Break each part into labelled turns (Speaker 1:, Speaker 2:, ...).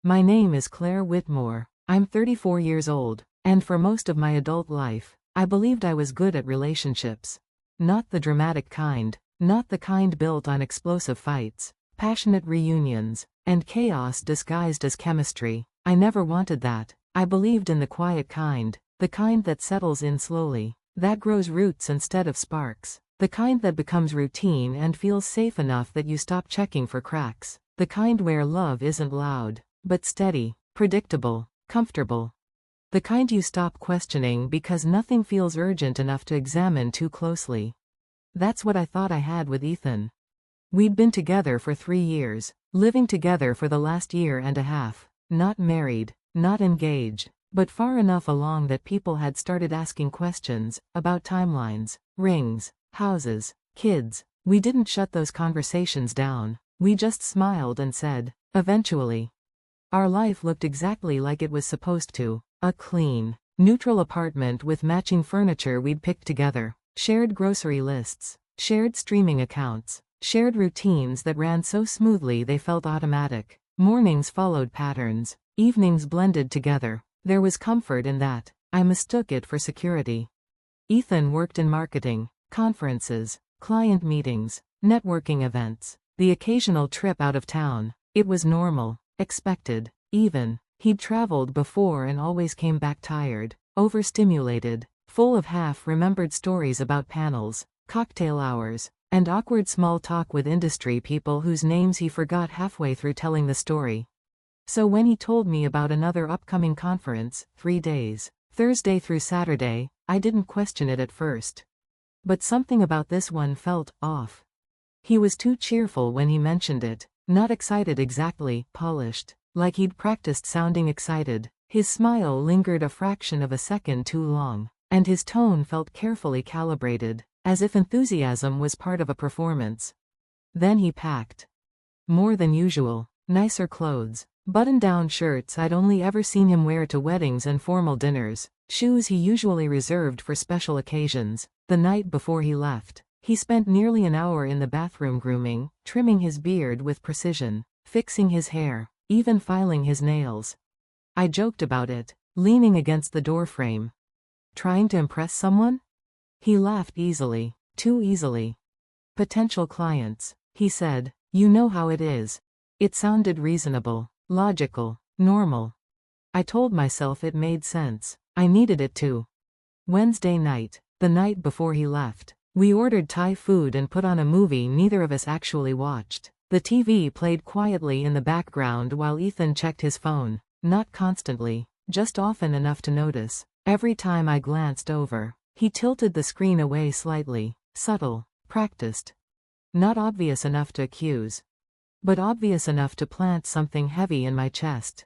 Speaker 1: My name is Claire Whitmore. I'm 34 years old, and for most of my adult life, I believed I was good at relationships. Not the dramatic kind, not the kind built on explosive fights, passionate reunions, and chaos disguised as chemistry. I never wanted that. I believed in the quiet kind, the kind that settles in slowly, that grows roots instead of sparks, the kind that becomes routine and feels safe enough that you stop checking for cracks, the kind where love isn't loud, but steady, predictable, comfortable. The kind you stop questioning because nothing feels urgent enough to examine too closely. That's what I thought I had with Ethan. We'd been together for 3 years, living together for the last year and a half, not married, not engaged, but far enough along that people had started asking questions about timelines, rings, houses, kids. We didn't shut those conversations down, we just smiled and said, eventually. Our life looked exactly like it was supposed to. A clean, neutral apartment with matching furniture we'd picked together, shared grocery lists, shared streaming accounts, shared routines that ran so smoothly they felt automatic. Mornings followed patterns, evenings blended together. There was comfort in that. I mistook it for security. Ethan worked in marketing, conferences, client meetings, networking events, the occasional trip out of town. It was normal, expected, even. He'd traveled before and always came back tired, overstimulated, full of half-remembered stories about panels, cocktail hours, and awkward small talk with industry people whose names he forgot halfway through telling the story. So when he told me about another upcoming conference, 3 days, Thursday through Saturday, I didn't question it at first. But something about this one felt off. He was too cheerful when he mentioned it, not excited exactly, polished, like he'd practiced sounding excited. His smile lingered a fraction of a second too long, and his tone felt carefully calibrated, as if enthusiasm was part of a performance. Then he packed. More than usual, nicer clothes, button-down shirts I'd only ever seen him wear to weddings and formal dinners, shoes he usually reserved for special occasions. The night before he left, he spent nearly an hour in the bathroom grooming, trimming his beard with precision, fixing his hair, even filing his nails. I joked about it, leaning against the doorframe. Trying to impress someone? He laughed easily, too easily. Potential clients, he said, you know how it is. It sounded reasonable, logical, normal. I told myself it made sense. I needed it to. Wednesday night, the night before he left, we ordered Thai food and put on a movie neither of us actually watched. The TV played quietly in the background while Ethan checked his phone, not constantly, just often enough to notice. Every time I glanced over, he tilted the screen away slightly, subtle, practiced. Not obvious enough to accuse, but obvious enough to plant something heavy in my chest.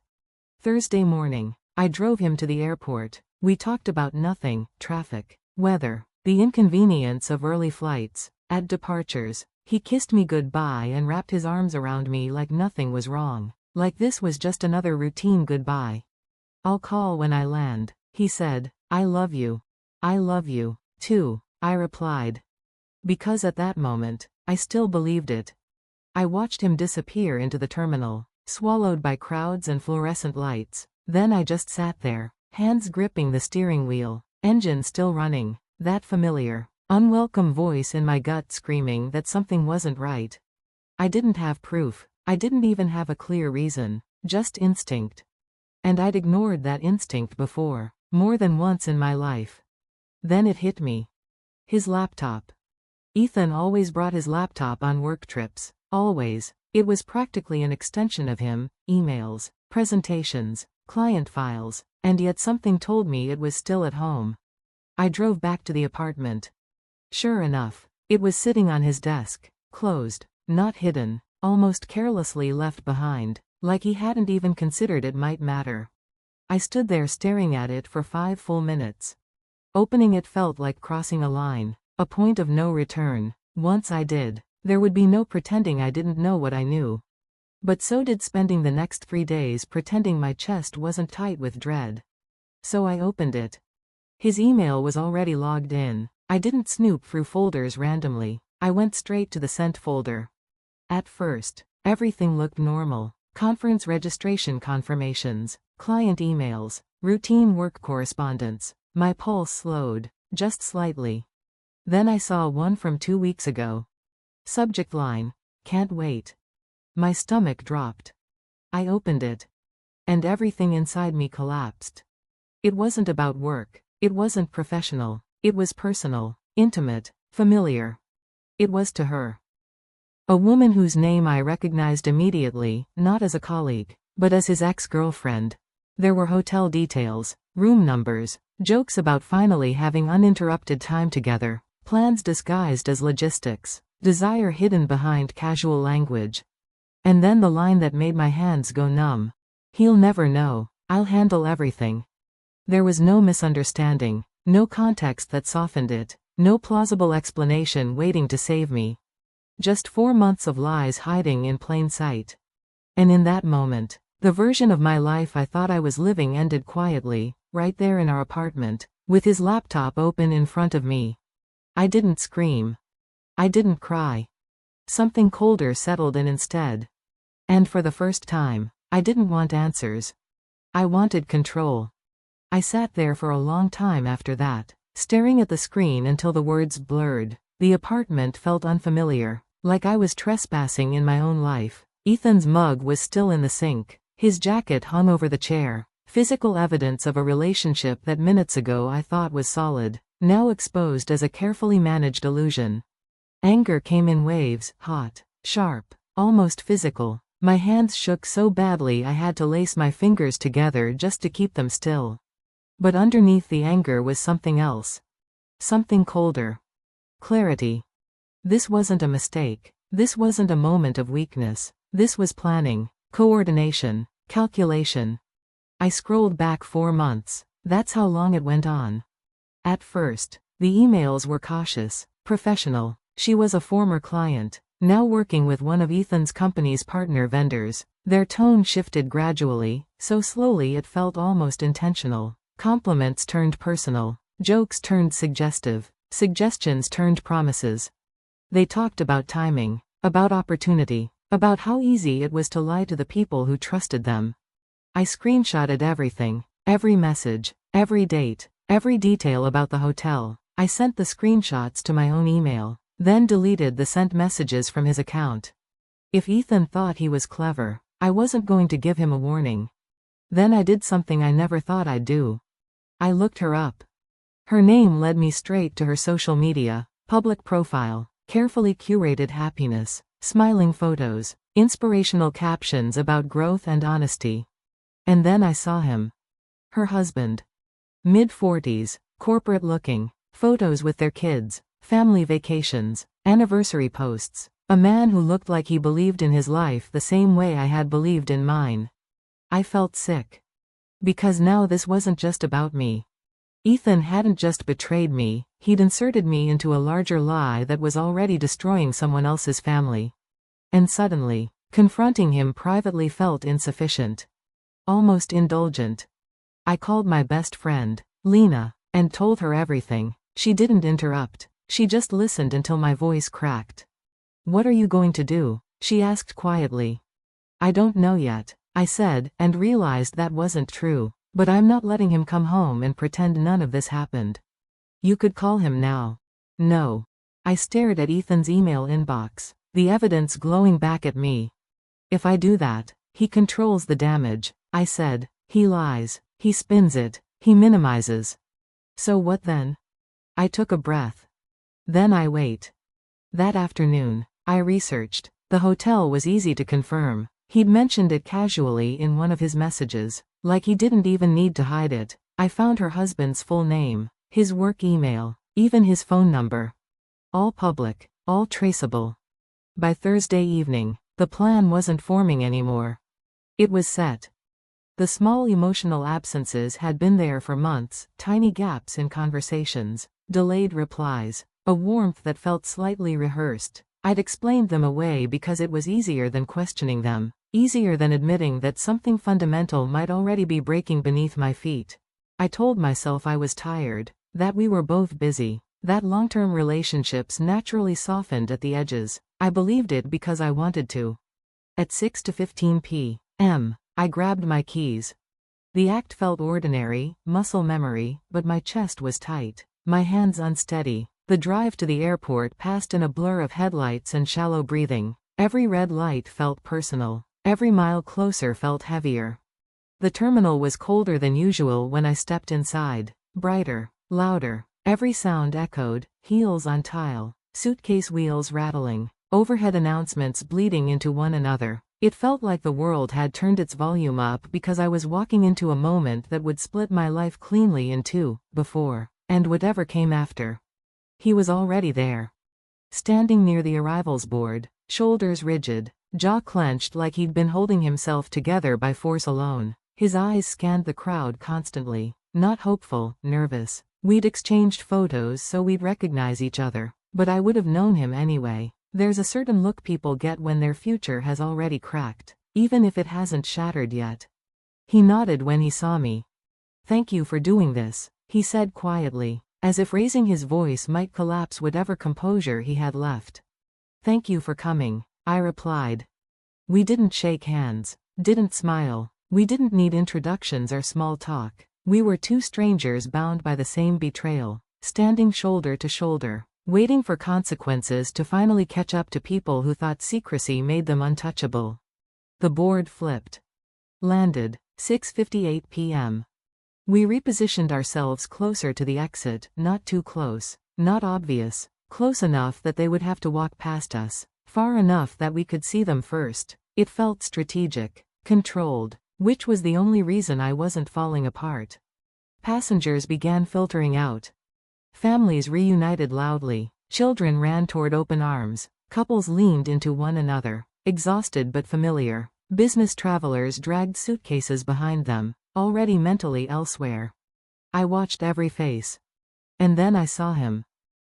Speaker 1: Thursday morning, I drove him to the airport. We talked about nothing, traffic, weather, the inconvenience of early flights. At departures, he kissed me goodbye and wrapped his arms around me like nothing was wrong, like this was just another routine goodbye. I'll call when I land, he said. I love you. I love you, too, I replied. Because at that moment, I still believed it. I watched him disappear into the terminal, swallowed by crowds and fluorescent lights. Then I just sat there, hands gripping the steering wheel, engine still running, that familiar, unwelcome voice in my gut screaming that something wasn't right. I didn't have proof, I didn't even have a clear reason, just instinct. And I'd ignored that instinct before, more than once in my life. Then it hit me. His laptop. Ethan always brought his laptop on work trips, always. It was practically an extension of him, emails, presentations, client files, and yet something told me it was still at home. I drove back to the apartment. Sure enough, it was sitting on his desk, closed, not hidden, almost carelessly left behind, like he hadn't even considered it might matter. I stood there staring at it for 5 full minutes. Opening it felt like crossing a line, a point of no return. Once I did, there would be no pretending I didn't know what I knew. But so did spending the next 3 days pretending my chest wasn't tight with dread. So I opened it. His email was already logged in. I didn't snoop through folders randomly. I went straight to the sent folder. At first, everything looked normal. conference registration confirmations, client emails, routine work correspondence. My pulse slowed, just slightly. Then I saw one from 2 weeks ago. Subject line, "Can't wait." My stomach dropped. I opened it. And everything inside me collapsed. It wasn't about work. It wasn't professional. It was personal, intimate, familiar. It was to her. A woman whose name I recognized immediately, not as a colleague, but as his ex-girlfriend. There were hotel details, room numbers, jokes about finally having uninterrupted time together, plans disguised as logistics, desire hidden behind casual language. And then the line that made my hands go numb. "He'll never know. I'll handle everything." There was no misunderstanding, no context that softened it, no plausible explanation waiting to save me. Just 4 months of lies hiding in plain sight. And in that moment, the version of my life I thought I was living ended quietly, right there in our apartment, with his laptop open in front of me. I didn't scream. I didn't cry. Something colder settled in instead. And for the first time, I didn't want answers. I wanted control. I sat there for a long time after that, staring at the screen until the words blurred. The apartment felt unfamiliar, like I was trespassing in my own life. Ethan's mug was still in the sink. His jacket hung over the chair, physical evidence of a relationship that minutes ago I thought was solid, now exposed as a carefully managed illusion. Anger came in waves, hot, sharp, almost physical. My hands shook so badly I had to lace my fingers together just to keep them still. But underneath the anger was something else. Something colder. Clarity. This wasn't a mistake. This wasn't a moment of weakness. This was planning, coordination, calculation. I scrolled back 4 months. That's how long it went on. At first, the emails were cautious, professional. She was a former client, now working with one of Ethan's company's partner vendors. Their tone shifted gradually, so slowly it felt almost intentional. Compliments turned personal, jokes turned suggestive, suggestions turned promises. They talked about timing, about opportunity, about how easy it was to lie to the people who trusted them. I screenshotted everything, every message, every date, every detail about the hotel. I sent the screenshots to my own email, then deleted the sent messages from his account. If Ethan thought he was clever, I wasn't going to give him a warning. Then I did something I never thought I'd do. I looked her up. Her name led me straight to her social media, public profile, carefully curated happiness, smiling photos, inspirational captions about growth and honesty. And then I saw him. Her husband. Mid-40s, corporate-looking, photos with their kids, family vacations, anniversary posts. A man who looked like he believed in his life the same way I had believed in mine. I felt sick. Because now this wasn't just about me. Ethan hadn't just betrayed me, he'd inserted me into a larger lie that was already destroying someone else's family. And suddenly, confronting him privately felt insufficient. Almost indulgent. I called my best friend, Lena, and told her everything. She didn't interrupt. She just listened until my voice cracked. "What are you going to do?" she asked quietly. "I don't know yet," I said, and realized that wasn't true. "But I'm not letting him come home and pretend none of this happened." "You could call him now." "No." I stared at Ethan's email inbox, the evidence glowing back at me. "If I do that, he controls the damage," I said. "He lies, he spins it, he minimizes." "So what then?" I took a breath. "Then I wait." That afternoon, I researched. The hotel was easy to confirm. He'd mentioned it casually in one of his messages, like he didn't even need to hide it. I found her husband's full name, his work email, even his phone number. All public, all traceable. By Thursday evening, the plan wasn't forming anymore. It was set. The small emotional absences had been there for months, tiny gaps in conversations, delayed replies, a warmth that felt slightly rehearsed. I'd explained them away because it was easier than questioning them, easier than admitting that something fundamental might already be breaking beneath my feet. I told myself I was tired, that we were both busy, that long-term relationships naturally softened at the edges. I believed it because I wanted to. At 6:15 p. I grabbed my keys. The act felt ordinary, muscle memory, but my chest was tight, my hands unsteady. The drive to the airport passed in a blur of headlights and shallow breathing. Every red light felt personal. Every mile closer felt heavier. The terminal was colder than usual when I stepped inside. Brighter, louder. Every sound echoed, heels on tile, suitcase wheels rattling, overhead announcements bleeding into one another. It felt like the world had turned its volume up because I was walking into a moment that would split my life cleanly in two, before, and whatever came after. He was already there. Standing near the arrivals board, shoulders rigid, jaw clenched like he'd been holding himself together by force alone. His eyes scanned the crowd constantly, not hopeful, nervous. We'd exchanged photos so we'd recognize each other, but I would have known him anyway. There's a certain look people get when their future has already cracked, even if it hasn't shattered yet. He nodded when he saw me. "Thank you for doing this," he said quietly, as if raising his voice might collapse whatever composure he had left. "Thank you for coming," I replied. We didn't shake hands, didn't smile. We didn't need introductions or small talk. We were two strangers bound by the same betrayal, standing shoulder to shoulder, waiting for consequences to finally catch up to people who thought secrecy made them untouchable. The board flipped. Landed, 6:58 p.m. We repositioned ourselves closer to the exit, not too close, not obvious, close enough that they would have to walk past us, far enough that we could see them first. It felt strategic, controlled, which was the only reason I wasn't falling apart. Passengers began filtering out. Families reunited loudly, children ran toward open arms, couples leaned into one another, exhausted but familiar. Business travelers dragged suitcases behind them, already mentally elsewhere. I watched every face. And then I saw him.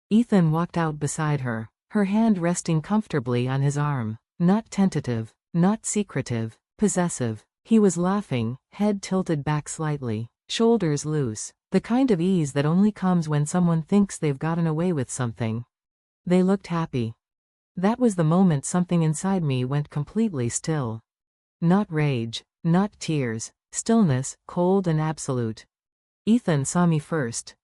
Speaker 1: Ethan walked out beside her, her hand resting comfortably on his arm, not tentative, not secretive, possessive. He was laughing, head tilted back slightly, shoulders loose, the kind of ease that only comes when someone thinks they've gotten away with something. They looked happy. That was the moment something inside me went completely still. Not rage, not tears, stillness, cold and absolute. Ethan saw me first.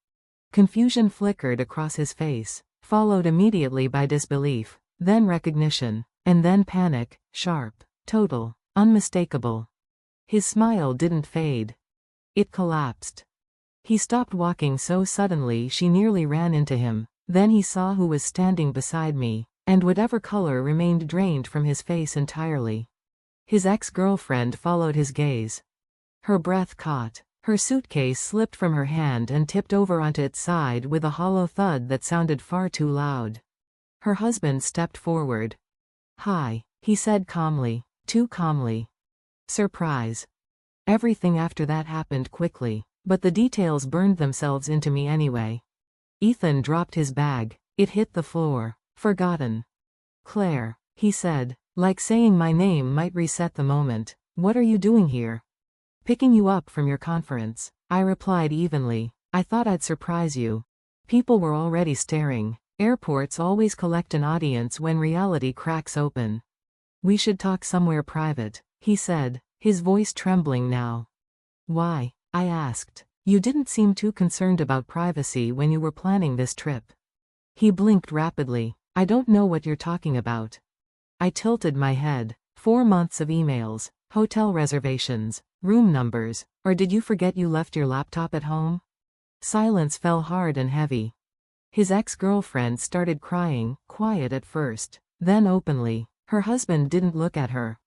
Speaker 1: Confusion flickered across his face, followed immediately by disbelief, then recognition, and then panic, sharp, total, unmistakable. His smile didn't fade. It collapsed. He stopped walking so suddenly she nearly ran into him. Then he saw who was standing beside me, and whatever color remained drained from his face entirely. His ex-girlfriend followed his gaze. Her breath caught. Her suitcase slipped from her hand and tipped over onto its side with a hollow thud that sounded far too loud. Her husband stepped forward. "Hi," he said calmly, too calmly. Surprise. Everything after that happened quickly, but the details burned themselves into me anyway. Ethan dropped his bag. It hit the floor. "Forgotten." "Claire," he said, like saying my name might reset the moment. "What are you doing here?" "Picking you up from your conference," I replied evenly. "I thought I'd surprise you." People were already staring. Airports always collect an audience when reality cracks open. "We should talk somewhere private," he said, his voice trembling now. "Why?" I asked. "You didn't seem too concerned about privacy when you were planning this trip." He blinked rapidly. "I don't know what you're talking about." I tilted my head. 4 months of emails, hotel reservations, room numbers, or did you forget you left your laptop at home? Silence fell hard and heavy. His ex-girlfriend started crying, quiet at first, then openly. Her husband didn't look at her.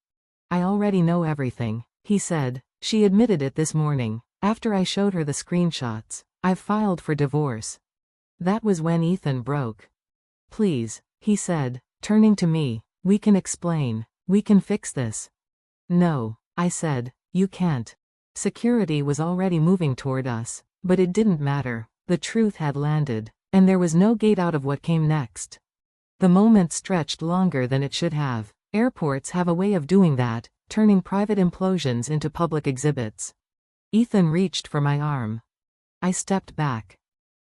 Speaker 1: "I already know everything," he said. "She admitted it this morning, after I showed her the screenshots. I've filed for divorce." That was when Ethan broke. "Please," he said, turning to me, "we can explain. We can fix this." "No," I said, "you can't." Security was already moving toward us, but it didn't matter. The truth had landed, and there was no gate out of what came next. The moment stretched longer than it should have. Airports have a way of doing that, turning private implosions into public exhibits. Ethan reached for my arm. I stepped back.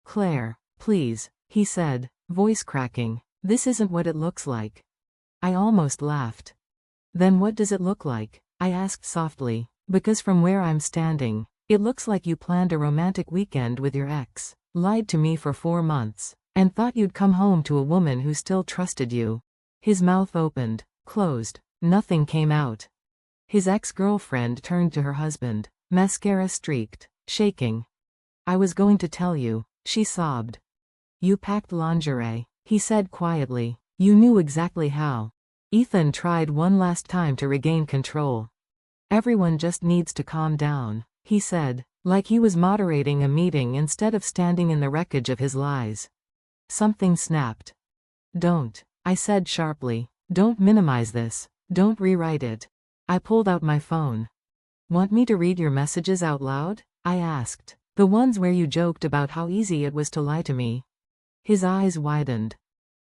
Speaker 1: "Claire, please," he said, voice cracking. "This isn't what it looks like." I almost laughed. "Then what does it look like?" I asked softly, because from where I'm standing, it looks like you planned a romantic weekend with your ex, lied to me for 4 months, and thought you'd come home to a woman who still trusted you. His mouth opened, closed. Nothing came out. His ex-girlfriend turned to her husband, mascara streaked, shaking. I was going to tell you, she sobbed. You packed lingerie, he said quietly. You knew exactly how. Ethan tried one last time to regain control. Everyone just needs to calm down, he said, like he was moderating a meeting instead of standing in the wreckage of his lies. Something snapped. Don't, I said sharply. Don't minimize this. Don't rewrite it. I pulled out my phone. Want me to read your messages out loud? I asked. The ones where you joked about how easy it was to lie to me. His eyes widened.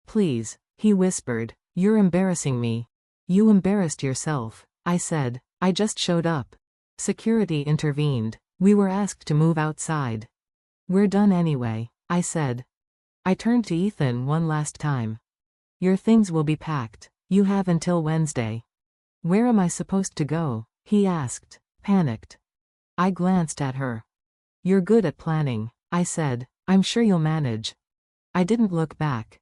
Speaker 1: Please, he whispered. You're embarrassing me. You embarrassed yourself, I said. I just showed up. Security intervened. We were asked to move outside. We're done anyway, I said. I turned to Ethan one last time. Your things will be packed. You have until Wednesday. Where am I supposed to go? He asked, panicked. I glanced at her. You're good at planning, I said. I'm sure you'll manage. I didn't look back.